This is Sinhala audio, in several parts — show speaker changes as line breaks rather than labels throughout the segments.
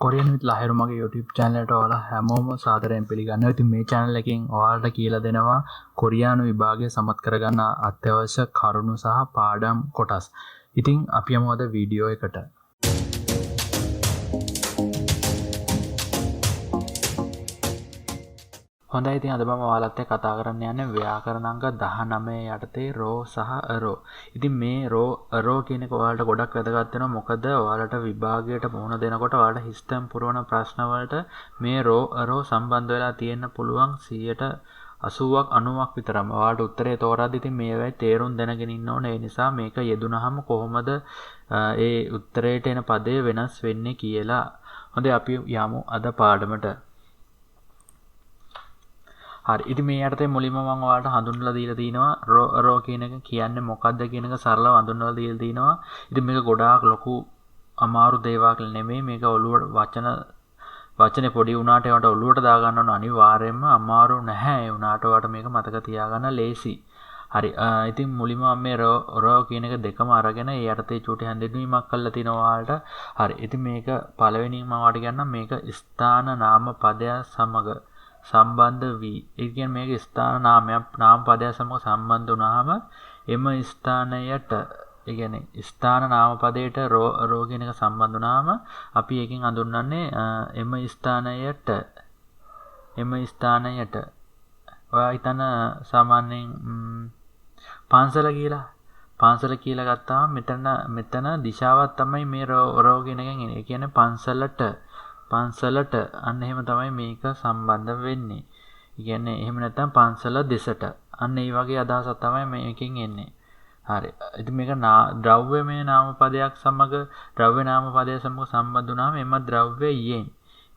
කොරියන් විත් ලහිරු මගේ YouTube channel එකට ඔයාලා හැමෝම සාදරයෙන් පිළිගන්නවා. ඉතින් මේ channel එකෙන් ඔයාලට කියලා දෙනවා කොරියානු විභාගය සමත් කරගන්න අත්‍යවශ්‍ය කරුණු සහ පාඩම් කොටස්. ඉතින් අපි යමු අද වීඩියෝ එකට. හොඳයි, ඉතින් අද මම ඔයාලත් එක්ක කතා කරන්න යන්නේ ව්‍යාකරණ අංක 19 යටතේ රෝ සහ අරෝ. ඉතින් මේ රෝ අරෝ කියන එක ඔයාලට ගොඩක් වැදගත් වෙනවා. මොකද ඔයාලට විභාගයට මුහුණ දෙනකොට ඔයාලට හිස්තම් පුරවන ප්‍රශ්න වලට මේ රෝ අරෝ සම්බන්ධ වෙලා තියෙන්න පුළුවන් 80ක් 90ක් විතරම. ඔයාලට උත්තරේ තෝරද්දි ඉතින් මේවයි තේරුම් දැනගෙන ඉන්න ඕනේ. ඒ නිසා මේක යෙදුනහම කොහොමද ඒ උත්තරේට එන පදේ වෙනස් වෙන්නේ කියලා. හොඳයි, අපි යමු අද පාඩමට. හරි, ඉතින් මේ යටතේ මුලින්ම මම ඔයාලට හඳුන්වලා දීලා තිනවා රෝ කියන එක කියන්නේ මොකක්ද කියන එක සරලව හඳුන්වලා දීලා තිනවා. ඉතින් මේක ගොඩාක් ලොකු අමාරු දේවල් නෙමෙයි. මේක ඔළුවට වචනේ පොඩි වුණාට ඒවට ඔළුවට දා ගන්න ඕන අනිවාර්යයෙන්ම අමාරු නැහැ. ඒ වුණාට ඔයාලට මේක මතක තියාගන්න ලේසි. හරි, ඉතින් මුලින්ම මේ රෝ කියන එක දෙකම අරගෙන ඒ යටතේ චූටි හැඳින්වීමක් කරලා තිනවා ඔයාලට. හරි, ඉතින් මේක පළවෙනිම මම ඔයාලට කියන්නම් මේක ස්ථාන නාම පදයක් සමග සම්බන්ධ වී. ඒ කියන්නේ මේක ස්ථාන නාමයක් නාම පදයක් සමග සම්බන්ධ වුණාම එම ස්ථානයට, ඒ කියන්නේ ස්ථාන නාම පදයට රෝ කියන එක සම්බන්ධ වුණාම අපි එකකින් හඳුන්වන්නේ එම ස්ථානයට ඔයා හිතන සාමාන්‍යයෙන් පන්සල කියලා ගත්තාම මෙතන දිශාවක් තමයි මේ රෝ කියන එකෙන් එන්නේ. ඒ කියන්නේ පන්සලට අන්න එහෙම තමයි මේක සම්බන්ධ වෙන්නේ. ඒ කියන්නේ එහෙම නැත්නම් පන්සල දෙසට. අන්න ඒ වගේ අදහසක් තමයි මේකෙන් එන්නේ. හරි. ඉතින් මේක ද්‍රව්‍යමය නාම පදයක් සමග ද්‍රව්‍ය නාම පදයක් සමග සම්බන්ධ වුණාම එම ද්‍රව්‍යයෙන්,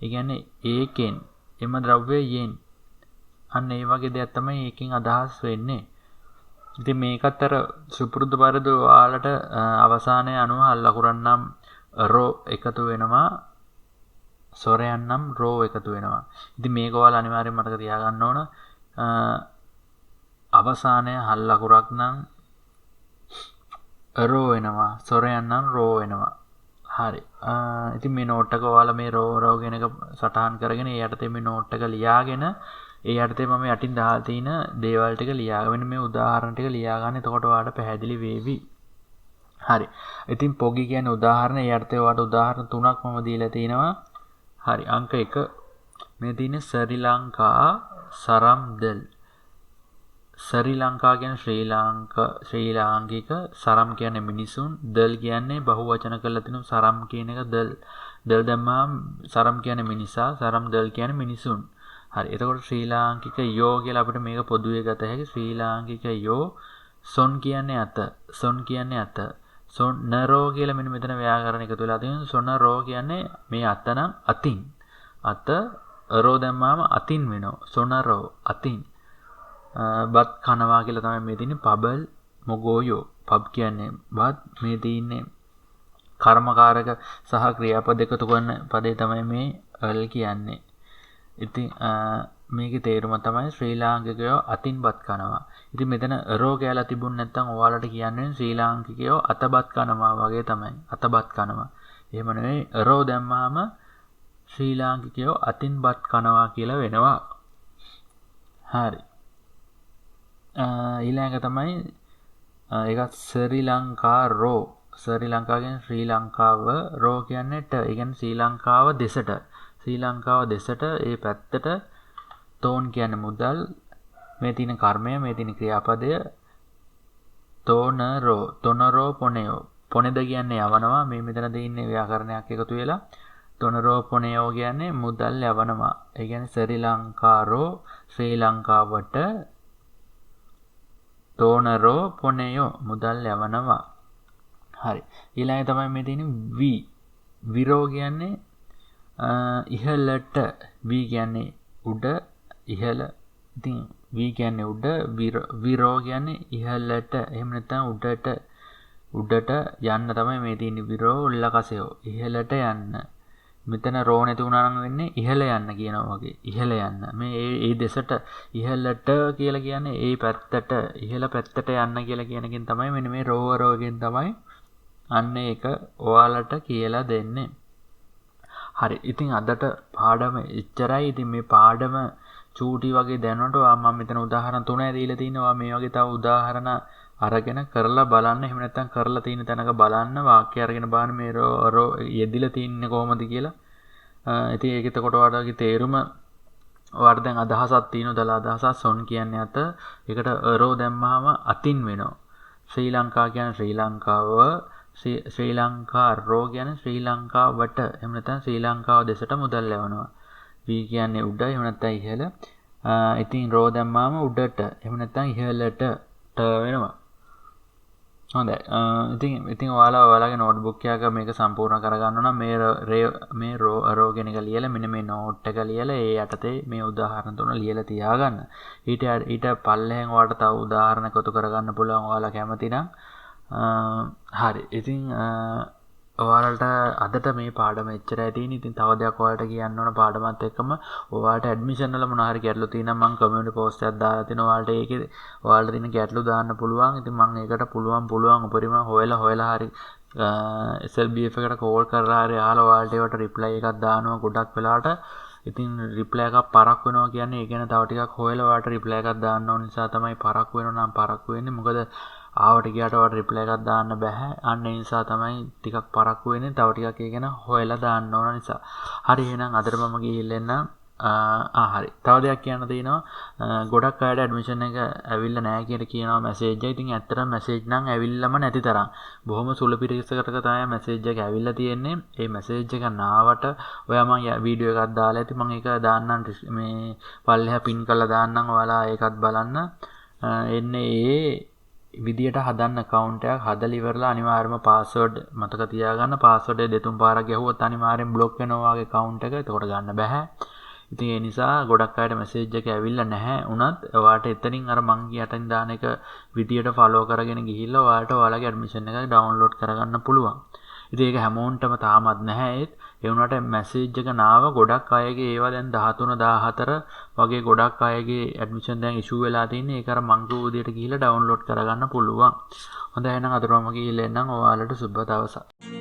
ඒ කියන්නේ ඒකෙන්, එම ද්‍රව්‍යයෙන් අන්න ඒ වගේ දෙයක් තමයි ඒකෙන් අදහස් වෙන්නේ. ඉතින් මේකත් අර සුපුරුදු පරිදි ඔයාලට අවසානයේ අනුව ලකුරන් නම් රෝ එකතු වෙනවා, සොරයන් නම් රෝ එකතු වෙනවා. ඉතින් මේක ඔයාලා අනිවාර්යෙන් මතක තියාගන්න ඕන. අවසානයේ හල් ලකුරක් නම් රෝ වෙනවා, සොරයන් නම් රෝ වෙනවා. හරි. ඉතින් මේ නෝට් එක ඔයාලා මේ රෝ කියන එක සටහන් කරගෙන ඒ යටතේ මේ නෝට් එක ලියාගෙන ඒ යටතේ මම යටින් දාලා තියෙන දේවල් ටික ලියාගෙන මේ උදාහරණ ටික ලියා ගන්න. එතකොට ඔයාලට පැහැදිලි වේවි. හරි. ඉතින් පොගි කියන්නේ උදාහරණ. ඒ යටතේ ඔයාලට උදාහරණ 3ක් මම දීලා තිනවා. හරි, අංක 1 මේ තියෙන්නේ ශ්‍රී ලංකා සරම්දල්. ශ්‍රී ලංකා කියන්නේ ශ්‍රී ලාංකික, සරම් කියන්නේ මිනිසුන්, දල් කියන්නේ බහුවචන කරලා තිනු සරම් කියන එක දල් දැම්මම සරම් කියන්නේ මිනිසා, සරම් දල් කියන්නේ මිනිසුන්. හරි, එතකොට ශ්‍රී ලාංකික යෝ කියලා අපිට මේක පොදුවේ ගත හැකි. ශ්‍රී ලාංකික යෝ. සොන් කියන්නේ අත. සොන් නරෝ කියලා මෙන්න මෙතන ව්‍යාකරණ එකතු වෙලා තියෙනවා. සොන රෝ කියන්නේ මේ අත නම් අතින්. අත රෝ දැම්මාම අතින් වෙනවා. සොන රෝ අතින්. බත් කනවා කියලා තමයි මේ තියෙන්නේ. පබල් මොගෝයෝ. පබ් කියන්නේ බත්. මේ තියෙන්නේ කර්මකාරක සහ ක්‍රියාපද එකතු කරන පදේ තමයි මේ අල් කියන්නේ. ඉතින් මේකේ තේරුම තමයි ශ්‍රී ලාංකිකයෝ අතින් බත් කනවා. ඉතින් මෙතන රෝ කියලා තිබුණ නැත්නම් ඔයාලට කියන්නේ ශ්‍රී ලාංකිකයෝ අතබත් කනවා වගේ තමයි. අතබත් කනවා. එහෙම නෙවෙයි, රෝ දැම්මාම ශ්‍රී ලාංකිකයෝ අතින් බත් කනවා කියලා වෙනවා. හරි. ඊළඟ තමයි ඒක ශ්‍රී ලංකා රෝ. ශ්‍රී ලංකා කියන්නේ ශ්‍රී ලංකාව, රෝ කියන්නේ ට. ඒ කියන්නේ ශ්‍රී ලංකාව දෙසට. ශ්‍රී ලංකාව දෙසට ඒ පැත්තට. තෝන් කියන්නේ මුදල්. මේ තියෙන කර්මය, මේ තියෙන ක්‍රියාපදය තොනරෝ පොනයෝ. පොනෙද කියන්නේ යවනවා. මේ මෙතන තියෙන්නේ ව්‍යාකරණයක් එකතු වෙලා තොනරෝ පොනයෝ කියන්නේ මුදල් යවනවා. ඒ කියන්නේ ශ්‍රී ලංකාරෝ ශ්‍රී ලංකාවට තොනරෝ පොනයෝ මුදල් යවනවා. හරි. ඊළඟ තමයි මේ තියෙන්නේ විරෝ කියන්නේ ඉහළට. වී කියන්නේ උඩ, ඉහළ. ඉතින් වී කියන්නේ උඩ, විරෝ කියන්නේ ඉහළට. එහෙම නැත්නම් උඩට යන්න තමයි මේ තියෙන්නේ. විරෝ උල්ලකසයෝ ඉහළට යන්න. මෙතන රෝ නැති වුණා නම් වෙන්නේ ඉහළ යන්න කියනවා වගේ. ඉහළ යන්න. මේ ඒ දෙසට ඉහළට කියලා කියන්නේ ඒ පැත්තට, ඉහළ පැත්තට යන්න කියලා කියන එකෙන් තමයි මෙන්න මේ රෝවරෝගෙන් තමයි අන්න ඒක ඔයාලට කියලා දෙන්නේ. හරි. ඉතින් අදට පාඩම එච්චරයි. ඉතින් මේ පාඩම චූටි වගේ දැනනකොට මම මෙතන උදාහරණ 3 දීලා තිනවා. මේ වගේ තව උදාහරණ අරගෙන කරලා බලන්න. එහෙම නැත්නම් කරලා තියෙන තැනක බලන්න වාක්‍ය අරගෙන බලන්න මේ රෝ යෙදිලා තින්නේ කොහොමද කියලා. ඉතින් ඒක එතකොට ඔයාලගේ තේරුම ඔයාලට දැන් අදහසක් තියෙනවා. දල අදහසක් සොන් කියන්නේ අත. ඒකට රෝ දැම්මහම අතින් වෙනවා. ශ්‍රී ලංකා කියන්නේ ශ්‍රී ලංකාව, ශ්‍රී ලංකා රෝ කියන්නේ ශ්‍රී ලංකාවට. එහෙම නැත්නම් ශ්‍රී ලංකාව දෙසට මුදල් ලැබනවා. V කියන්නේ උඩ, එහෙම නැත්නම් ඉහළ. ඉතින් රෝ දැම්මම උඩට, එහෙම නැත්නම් ඉහළට ට වෙනවා. හොඳයි. ඉතින් ඔයාලගේ නෝට්බුක් එකක මේක සම්පූර්ණ කරගන්න නම් මේ රෝ කියන එක ලියලා මෙන්න මේ නෝට් එක ලියලා ඒ යටතේ මේ උදාහරණ තුන ලියලා තියාගන්න. ඊට පල්ලෙහෙන් ඔයාලට තව උදාහරණ එකතු කරගන්න පුළුවන් ඔයාලා කැමති නම්. හරි. ඉතින් ඔයාලට අදට මේ පාඩම එච්චරයි තියෙන්නේ. ඉතින් තව දෙයක් ඔයාලට කියන්න ඕන පාඩමත් එක්කම ඔයාලට ඇඩ්මිෂන් වල මොන හරි ගැටලු තියෙනවා මම කමියුනිටි පෝස්ට් එකක් දාලා තිනවා. ඔයාලට ඒකේ ඔයාලට තියෙන ගැටලු දාන්න පුළුවන්. ඉතින් මම ඒකට පුළුවන් උපරිම හොයලා හරි SLBF එකට කෝල් කරලා හරි අහලා ඔයාලට ඒකට රිප්ලයි එකක් දානවා ගොඩක් වෙලාවට. ඉතින් රිප්ලයි එකක් පරක් වෙනවා කියන්නේ ඒ ගැන තව ටිකක් හොයලා ඔයාලට රිප්ලයි එකක් දාන්න ඕන නිසා තමයි පරක් වෙනවා නම් පරක් වෙන්නේ. මොකද ආවට ගියාට ඔයාලට රිප්ලයි එකක් දාන්න බෑ. අන්න ඒ නිසා තමයි ටිකක් පරක්කු වෙන්නේ. තව ටිකක් ඒ ගැන හොයලා දාන්න ඕන නිසා. හරි එහෙනම් අදට මම ගිහිල්ලා එන්න. හරි. තව දෙයක් කියන්න තියෙනවා. ගොඩක් අයට ඇඩ්මිෂන් එක ඇවිල්ලා නැහැ කියලා කියනවා මැසේජ් එක. ඉතින් ඇත්තටම මැසේජ් නම් ඇවිල්ලාම නැති තරම්. බොහොම සුළු පිරිසකට තමයි මැසේජ් එක ඇවිල්ලා තියෙන්නේ. ඒ මැසේජ් එක නාවට ඔයා මම වීඩියෝ එකක් දාලා ඇති. මම ඒක දාන්නම් මේ පල්ලෙහා පින් කරලා දාන්නම්. ඔයාලා ඒකත් බලන්න. එන්නේ ඒ විදියට හදන්න account එකක් හදලා ඉවරලා අනිවාර්යයෙන්ම password මතක තියාගන්න. password එක දෙතුන් පාරක් ගැහුවොත් අනිවාර්යෙන් block වෙනවා වගේ account එක. එතකොට ගන්න බෑ. ඉතින් ඒ නිසා ගොඩක් අයට message එක ඇවිල්ලා නැහැ උනත් ඔයාලට එතනින් අර මං යටින් දාන එක විදියට follow කරගෙන ගිහිල්ලා ඔයාලට ඔයාලගේ admission එක download කරගන්න පුළුවන්. ඉතින් ඒක හැමෝන්ටම තාමත් නැහැ ඒත් ඒ වුණාට මැසේජ් එක නාව ගොඩක් අයගේ ඒවා දැන් 13 14 වගේ ගොඩක් අයගේ ඇඩ්මිෂන් දැන් ඉෂුව වෙලා තින්නේ. ඒක අර මං කිව්ව විදියට ගිහිල්ලා ඩවුන්ලෝඩ් කරගන්න පුළුවන්. හොඳයි එහෙනම් අද මම ගිහිල්ලා එන්නම්. ඔයාලට සුබ දවසක්.